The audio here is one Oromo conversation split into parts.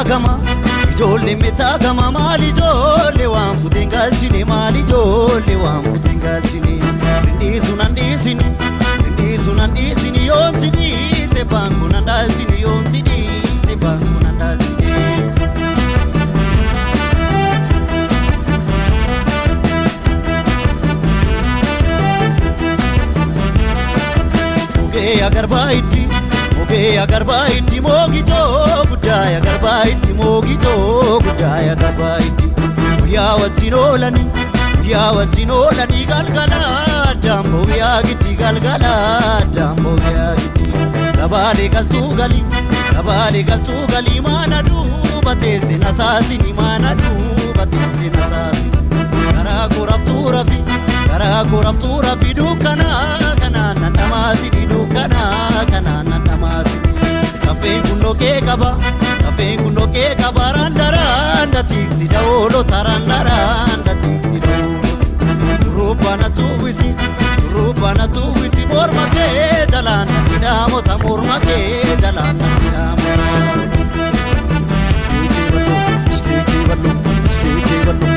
mitagama ijoollee mitagama maali ijoollee waan fuuteen galchine maali ijoollee waan fuuteen galchine Sunan disini yon sidi se bangu nandal sini yon sidi se bangu nandal sini Muge agar baiti mogito gudaya agar baiti mogito gudaya agar baiti ya wajinolani galgala dambo ya giti galgala dambo ya giti dabale galtu gali mana du batese nasasi ni mana du batese nasasi kara koraftu rafi dukana kana namasi ni dukana kana namasi kafe kundo ke kaba randa tiksi daolo taranda tiksi Rubana tuwisi morma ke jalana tidamo ta morma ke jalana tidamo skiki ballo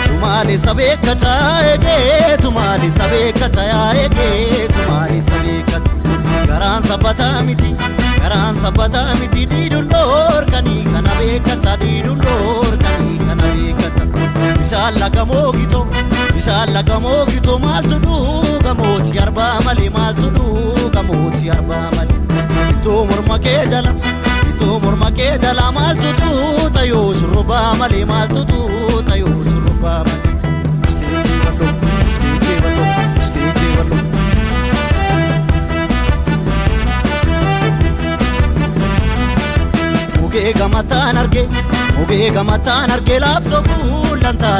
tumale sabe kacha ege tumale sabe kacha ege tumale sabe kacha garan sabata miti didun dor kani kana bekacha didun dor kani kana bekacha inshallah gamogito maltu du gamoti arba mali to murma ke jala maltu du tayo shurba mali maltu du tayo shurba mali skiki ballo Muge gamatan arge lafto gullanta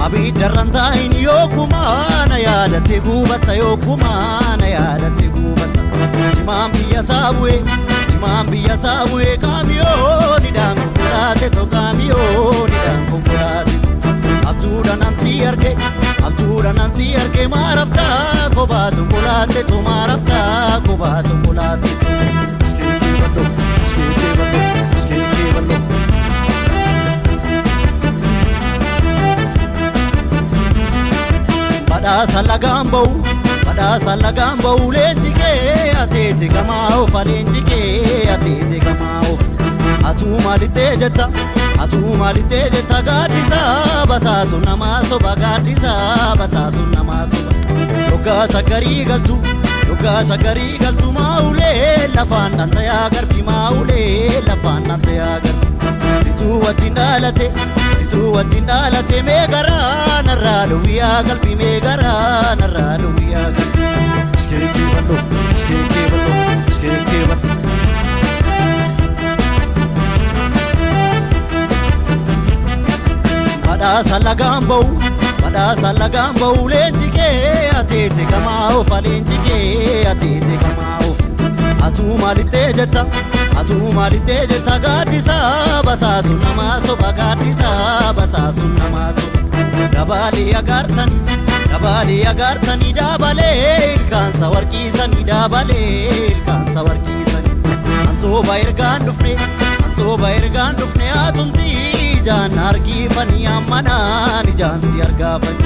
abidarrantain yokuma na yadate gubata Imam biya sabwe kamiyo ni dangu kulate to kamiyo ni dangu kulate Abdura nansi arge marafta kobatu kulate to marafta kobatu kulate skiki ballo Badasa lagambo lenjike atete gamao falenjike atete gamao Atumali tejeta gadisa basasu namaso Yoga sakari galtu maule lafan nantaya garbi maule lafan nantaya garbi Itu wajindalate megara narralu ya galbi megara narralu ya galbi skiki ballo Badasa lagambo lenjike atete gamao falenjike atete gamao Atumali tejeta gadisa basasu namaso Dabali agartani dabale ilkansa warkisani Ansoba ergan dufne atumti jaan argifani amana ni jaansi argafani